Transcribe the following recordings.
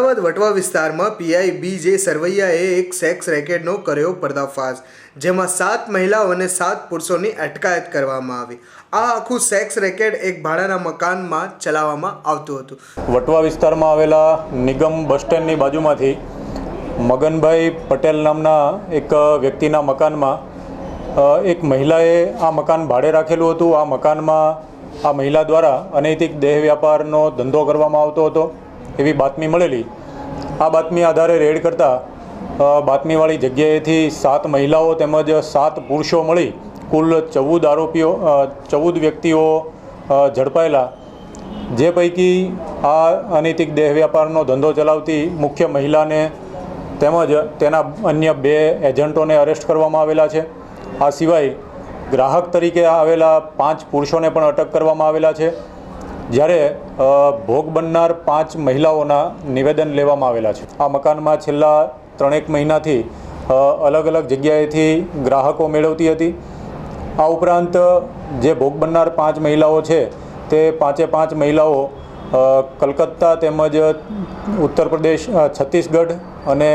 અમદાવાદ વટવા વિસ્તારમાં પીઆઈ બી.જે. સરવૈયાએ એક સેક્સ રેકેટનો કર્યો પર્દાફાશ, જેમાં 7 મહિલાઓ અને 7 પુરુષોની અટકાયત કરવામાં આવી। આ આખું સેક્સ રેકેટ એક ભાડાના મકાનમાં ચલાવવામાં આવતું હતું। વટવા વિસ્તારમાં આવેલા નિગમ બસ સ્ટેન્ડની બાજુમાંથી મગનભાઈ પટેલ નામના એક વ્યક્તિના મકાનમાં એક મહિલાએ આ મકાન ભાડે રાખેલું હતું। આ મકાનમાં આ મહિલા દ્વારા અનૈતિક દેહ વ્યાપારનો ધંધો કરવામાં આવતો હતો એવી બાતમી મળેલી। આ બાતમી આધારે રેડ કરતા બાતમીવાળી જગ્યાએથી 7 મહિલાઓ તેમજ 7 પુરુષો મળી કુલ 14 વ્યક્તિઓ ઝડપાયેલા, જે પૈકી આ અનૈતિક દેહ વ્યાપારનો ધંધો ચલાવતી મુખ્ય મહિલાને તેમજ તેના અન્ય 2 એજન્ટોને અરેસ્ટ કરવામાં આવેલા છે। આ સિવાય ગ્રાહક તરીકે આવેલા 5 પુરુષોને પણ અટક કરવામાં આવેલા છે, જ્યારે ભોગ બનનાર 5 મહિલાઓના નિવેદન લેવામાં આવેલા છે। આ મકાનમાં છેલ્લા 3-1 મહિનાથી અલગ અલગ જગ્યાએથી ગ્રાહકો મેળવતી હતી। આ ઉપરાંત જે ભોગ બનનાર 5 મહિલાઓ છે તે 5 મહિલાઓ કલકત્તા તેમજ ઉત્તર પ્રદેશ, છત્તીસગઢ અને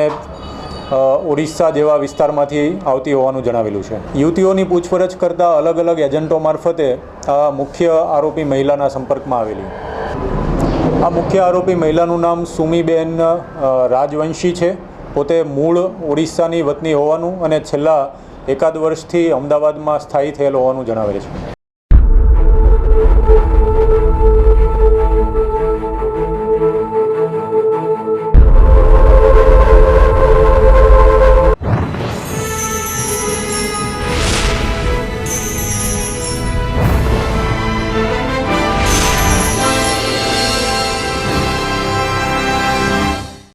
ઓડિશા જેવા વિસ્તારમાંથી આવતી હોવાનું જણાવેલું છે। યુવતીઓની પૂછપરછ કરતાં અલગ અલગ એજન્ટો મારફતે આ મુખ્ય આરોપી મહિલાના સંપર્કમાં આવેલી। આ મુખ્ય આરોપી મહિલાનું નામ સુમીબેન રાજવંશી છે। પોતે મૂળ ઓડિશાની વતની હોવાનું અને છેલ્લા 1 વર્ષથી અમદાવાદમાં સ્થાયી થયેલ હોવાનું જણાવેલ છે।